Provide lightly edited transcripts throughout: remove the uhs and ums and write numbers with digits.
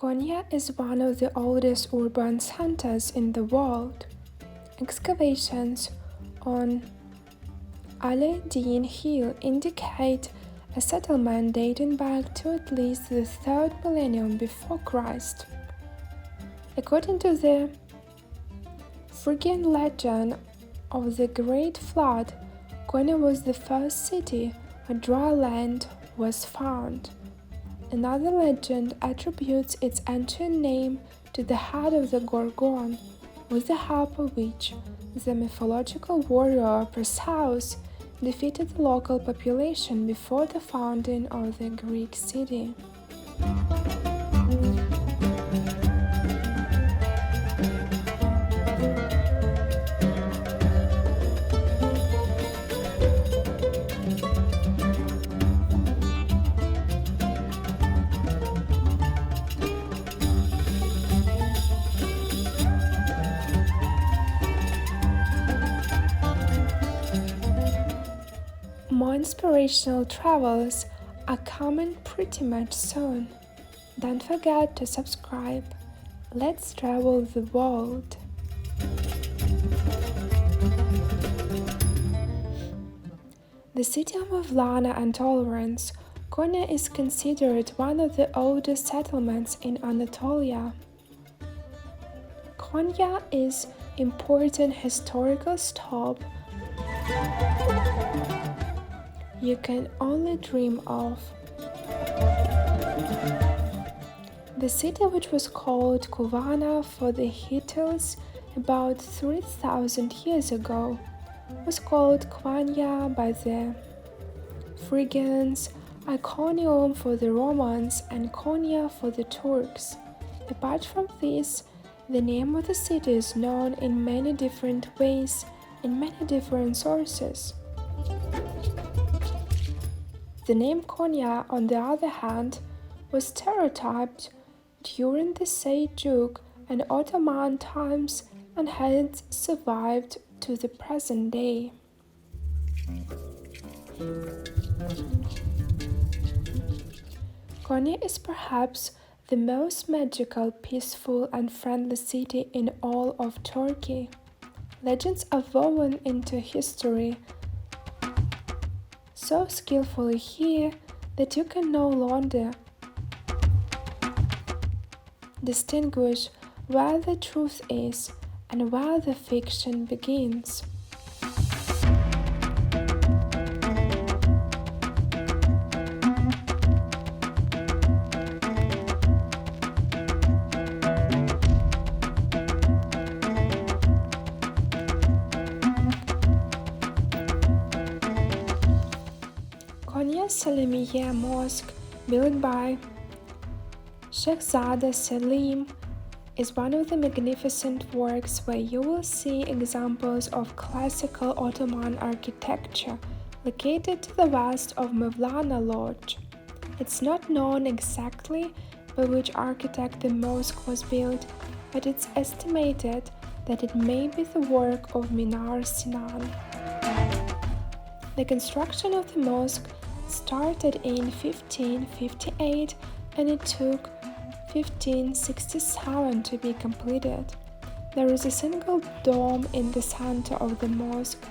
Konya is one of the oldest urban centers in the world. Excavations on Aladdin Hill indicate a settlement dating back to at least the 3rd millennium before Christ. According to the Phrygian legend of the Great Flood, Konya was the first city where dry land was found. Another legend attributes its ancient name to the head of the Gorgon, with the help of which the mythological warrior Perseus defeated the local population before the founding of the Greek city. More inspirational travels are coming pretty much soon. Don't forget to subscribe. Let's travel the world. The city of Mevlana and Tolerance, Konya is considered one of the oldest settlements in Anatolia. Konya is an important historical stop you can only dream of. The city, which was called Konya for the Hittites about 3,000 years ago, was called Konya by the Phrygians, Iconium for the Romans, and Konya for the Turks. Apart from this, the name of the city is known in many different ways in many different sources. The name Konya, on the other hand, was stereotyped during the Seljuk and Ottoman times and has survived to the present day. Konya is perhaps the most magical, peaceful, and friendly city in all of Turkey. Legends are woven into history so skillfully here that you can no longer distinguish where the truth is and where the fiction begins. Konya's Selimiye Mosque, built by Shehzada Selim, is one of the magnificent works where you will see examples of classical Ottoman architecture located to the west of Mevlana Lodge. It's not known exactly by which architect the mosque was built, but it's estimated that it may be the work of Minar Sinan. The construction of the mosque started in 1558 and it took 1567 to be completed. There is a single dome in the center of the mosque,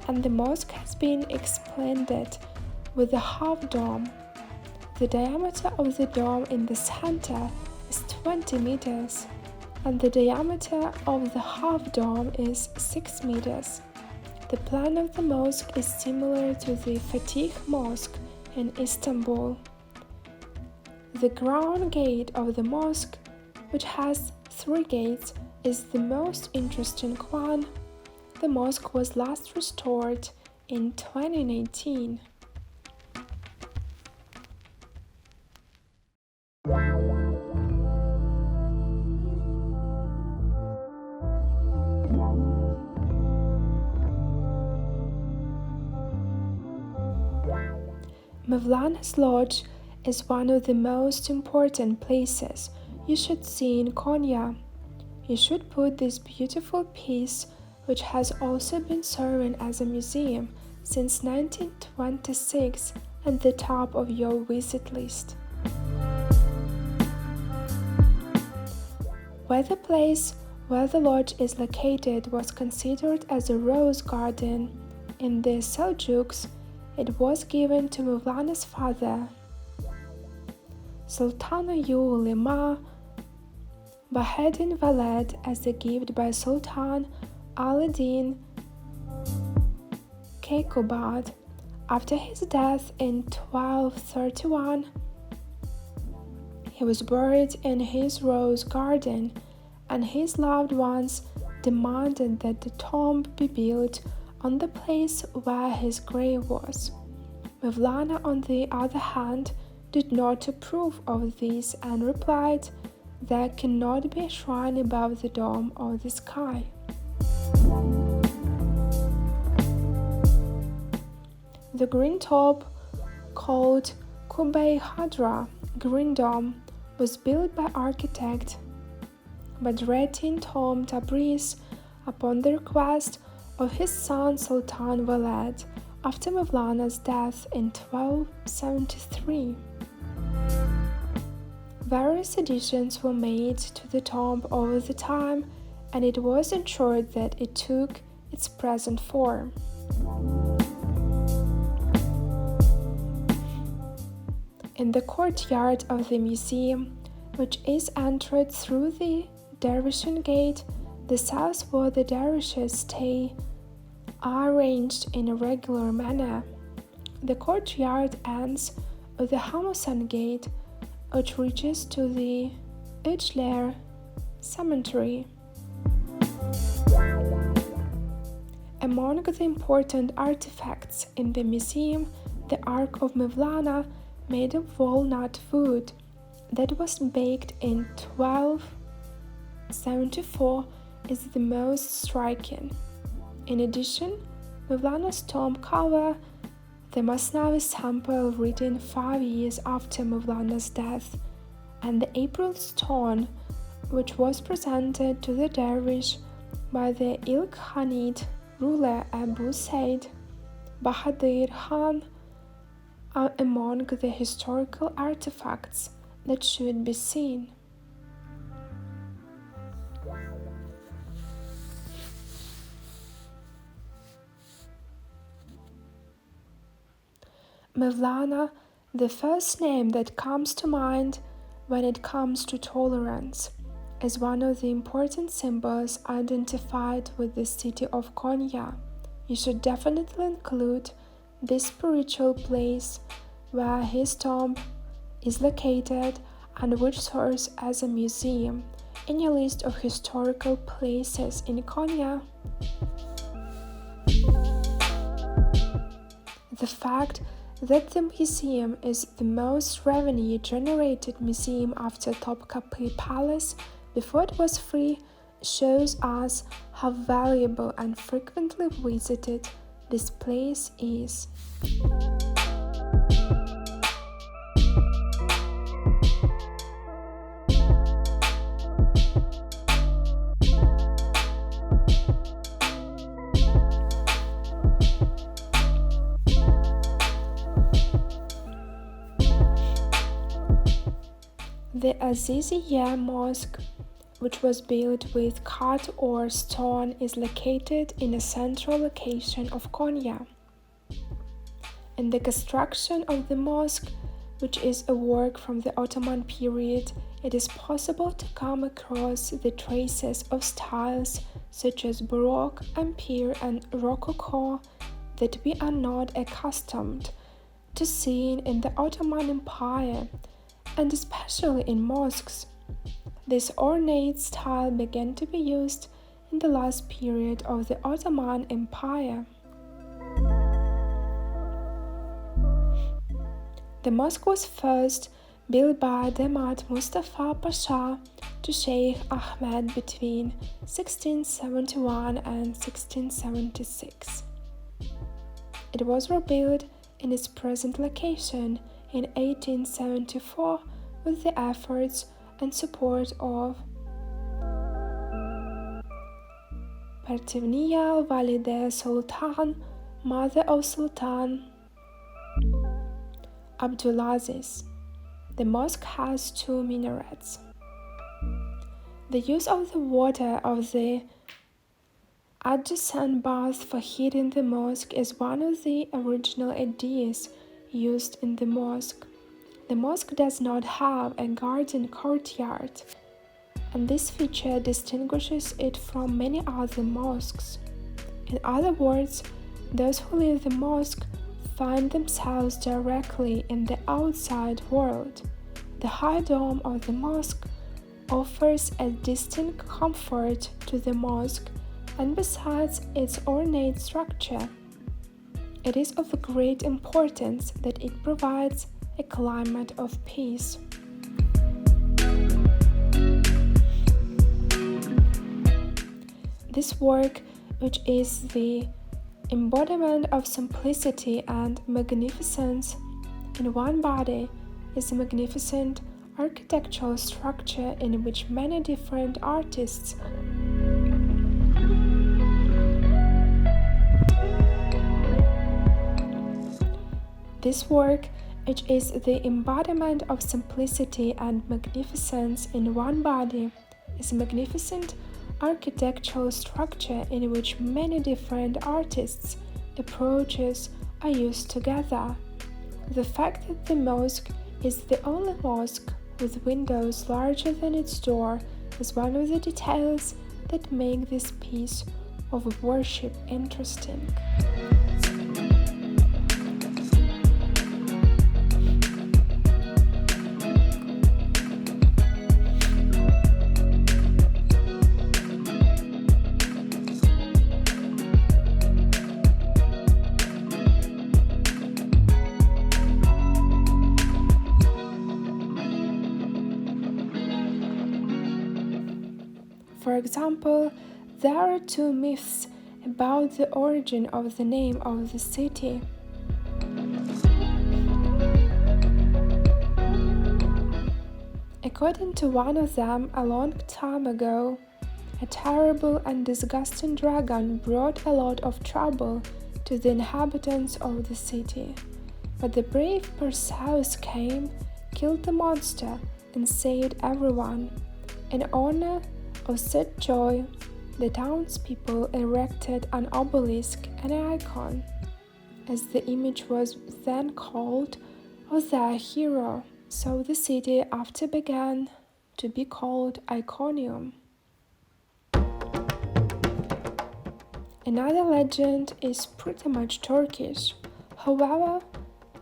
and the mosque has been expanded with a half dome. The diameter of the dome in the center is 20 meters, and the diameter of the half dome is 6 meters. The plan of the mosque is similar to the Fatih Mosque in Istanbul. The ground gate of the mosque, which has 3 gates, is the most interesting one. The mosque was last restored in 2019. Mevlana's Lodge is one of the most important places you should see in Konya. You should put this beautiful piece, which has also been serving as a museum since 1926, at the top of your visit list. where the place where the lodge is located was considered as a rose garden. In the Seljuks, it was given to Mevlana's father, Sultanul Ulema Bahreddin Valed, as a gift by Sultan al-Din Keykubat. After his death in 1231, he was buried in his rose garden, and his loved ones demanded that the tomb be built on the place where his grave was. Mevlana, on the other hand, did not approve of this and replied, "There cannot be a shrine above the dome of the sky." The green top, called Kubay Hadra Green Dome, was built by architect Badreddin Tom Tabriz upon the request of his son Sultan Valed after Mevlana's death in 1273. Various additions were made to the tomb over the time, and it was ensured that it took its present form. In the courtyard of the museum, which is entered through the Dervishin Gate, the cells where the dervishes stay are arranged in a regular manner. The courtyard ends with the Hamusan Gate, which reaches to the Ujler cemetery. Among the important artifacts in the museum, the Ark of Mevlana, made of walnut wood, that was baked in 1274, is the most striking. In addition, Mevlana's tomb cover, the Masnavi sample written 5 years after Mevlana's death, and the April stone, which was presented to the dervish by the Ilkhanid ruler Abu Said Bahadur Khan, are among the historical artifacts that should be seen. Mevlana, the first name that comes to mind when it comes to tolerance, is one of the important symbols identified with the city of Konya. You should definitely include this spiritual place where his tomb is located and which serves as a museum in your list of historical places in Konya. The fact that the museum is the most revenue-generated museum after Topkapi Palace before it was free shows us how valuable and frequently visited this place is. The Aziziyeh Mosque, which was built with cut or stone, is located in a central location of Konya. In the construction of the mosque, which is a work from the Ottoman period, it is possible to come across the traces of styles such as Baroque, Empire, and Rococo that we are not accustomed to seeing in the Ottoman Empire, and especially in mosques. This ornate style began to be used in the last period of the Ottoman Empire. The mosque was first built by Damat Mustafa Pasha to Sheikh Ahmed between 1671 and 1676. It was rebuilt in its present location in 1874 with the efforts and support of Pertivnia Valide Sultan, mother of Sultan Abdulaziz. The mosque has 2 minarets. The use of the water of the adjacent bath for heating the mosque is one of the original ideas used in the mosque. The mosque does not have a garden courtyard, and this feature distinguishes it from many other mosques. In other words, those who leave the mosque find themselves directly in the outside world. The high dome of the mosque offers a distinct comfort to the mosque, and besides its ornate structure, it is of great importance that it provides a climate of peace. This work, which is the embodiment of simplicity and magnificence in one body, is a magnificent architectural structure in which many different artists This work, which is the embodiment of simplicity and magnificence in one body, is a magnificent architectural structure in which many different artists' approaches are used together. The fact that the mosque is the only mosque with windows larger than its door is one of the details that make this piece of worship interesting. For example, there are two myths about the origin of the name of the city. According to one of them, a long time ago, a terrible and disgusting dragon brought a lot of trouble to the inhabitants of the city. But the brave Perseus came, killed the monster, and saved everyone. In honor of such joy, the townspeople erected an obelisk and an icon, as the image was then called, of their hero. So the city after began to be called Iconium. Another legend is pretty much Turkish. However,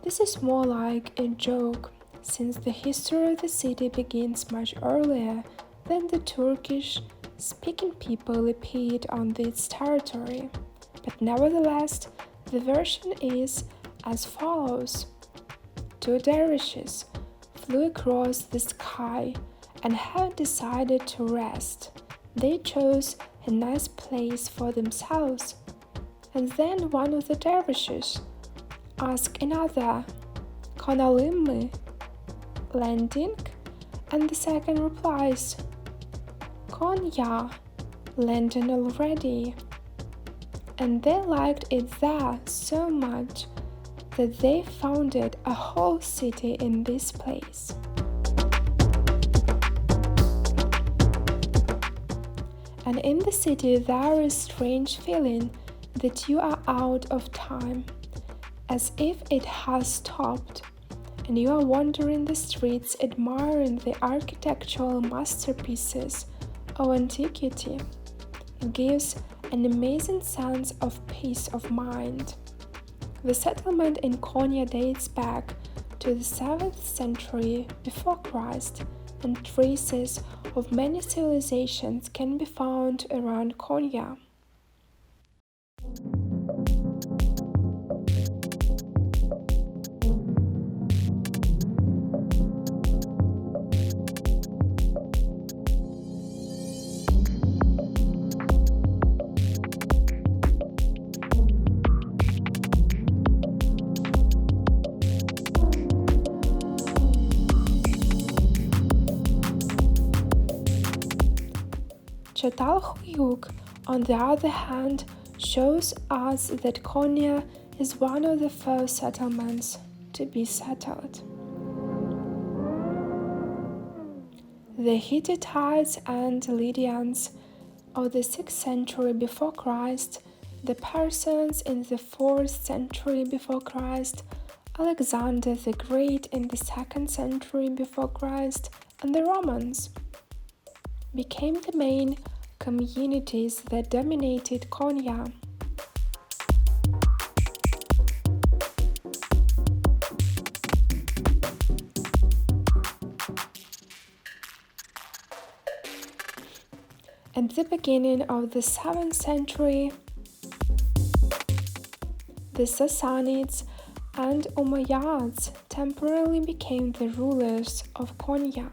this is more like a joke, since the history of the city begins much earlier than the Turkish-speaking people appeared on its territory. But nevertheless, the version is as follows. Two dervishes flew across the sky and had decided to rest. They chose a nice place for themselves. And then one of the dervishes asked another, "Konalım mı?" Landing? And the second replies, "Konya, landing already." And they liked it there so much that they founded a whole city in this place. And in the city there is a strange feeling that you are out of time, as if it has stopped, and you are wandering the streets admiring the architectural masterpieces of antiquity. It gives an amazing sense of peace of mind. The settlement in Konya dates back to the 7th century before Christ, and traces of many civilizations can be found around Konya. Çatalhöyük, on the other hand, shows us that Konya is one of the first settlements to be settled. the Hittites and Lydians of the 6th century before Christ, the Persians in the 4th century before Christ, Alexander the Great in the 2nd century before Christ, and the Romans became the main communities that dominated Konya. At the beginning of the 7th century, the Sassanids and Umayyads temporarily became the rulers of Konya.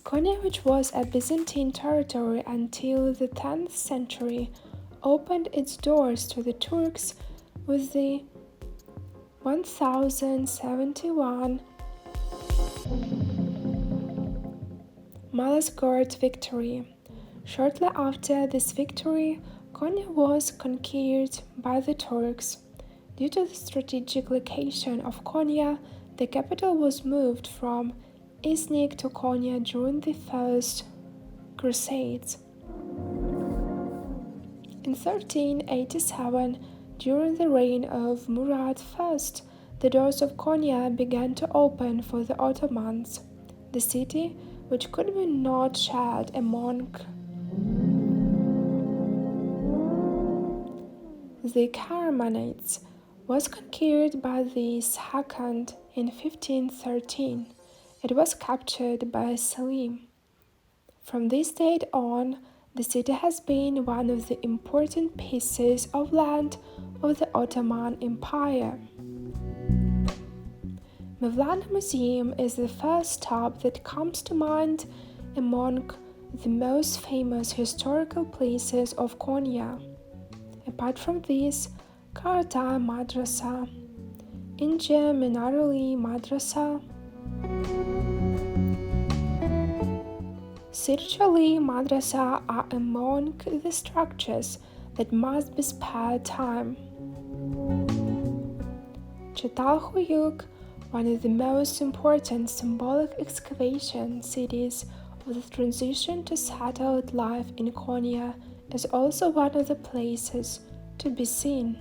Konya, which was a Byzantine territory until the 10th century, opened its doors to the Turks with the 1071 Malazgirt victory. Shortly after this victory, Konya was conquered by the Turks. Due to the strategic location of Konya, the capital was moved from Iznik to Konya during the First Crusades. In 1387, during the reign of Murad I, the doors of Konya began to open for the Ottomans. The city, which could be not shed among the Karamanids, was conquered by the Saqqad in 1513. It was captured by Selim. From this date on, the city has been one of the important pieces of land of the Ottoman Empire. Mevlana Museum is the first stop that comes to mind among the most famous historical places of Konya. Apart from this, Karata Madrasa, Ince Minareli Madrasa, Sirchali Madrasa are among the structures that must be spared time. Çatalhöyük, one of the most important symbolic excavation cities of the transition to settled life in Konya, is also one of the places to be seen.